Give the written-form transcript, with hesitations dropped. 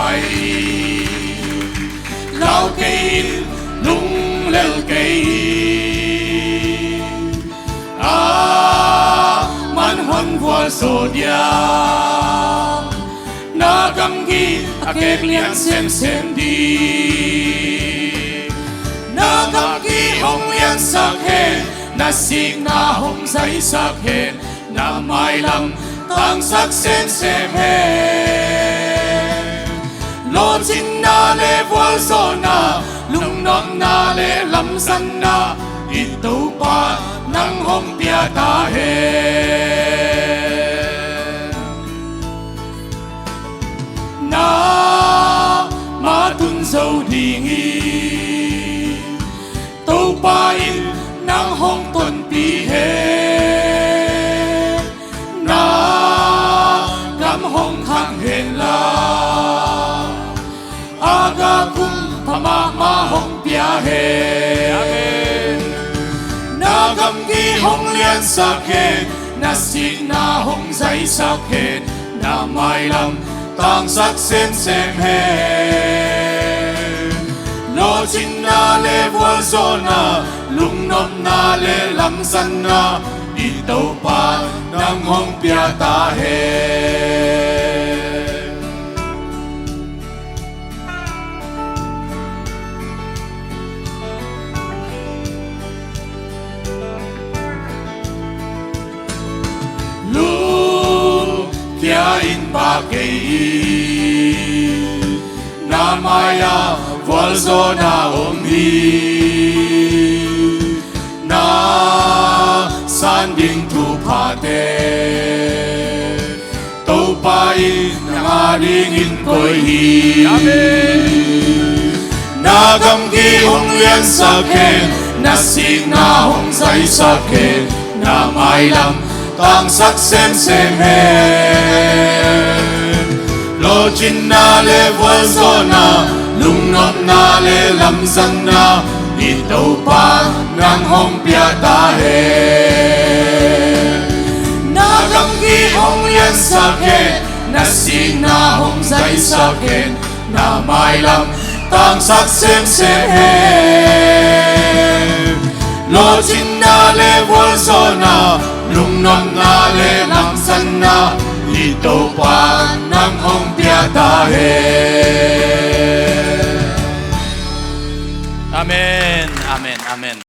mày lao cây lung lel cây man hon vuol so dia na gam gi akek lian sem đi na gam gi hong lian sak he na sik na hong sai sak he na mai lam tang sak sem he lo chin na le vuol so na lung nom na le lam san na ít tu pa nang hong pia ta he na ma tun sâu đi nghi tu pa in nang hong ton pi he na gam hong khang hen la aga kum phama ma hong pia he na gam gi hong lian sak he na sik na hong sai sak he na mai lam tang sak sem he lo chin na le vuol zo na lung nom na le lam san na đi tàu pa nang hong pia ta he tia in ba kei na maya vuol zo na om hi na san ding tu pa te to pa in na ding in koi hi na gam gi hong lian sak he na sik na hong sai sak he na mai lam tang sak sem he lo chin na le vuol zo na lung nom na le lam san na đi tàu pa nang hong pia ta he na gam gi hong lian sak he na sik na hong sai sak he na mai lam tang sak sem he lo chin na le vuol zo na lung nom na le lam san na đi tàu pa nang hong pia ta he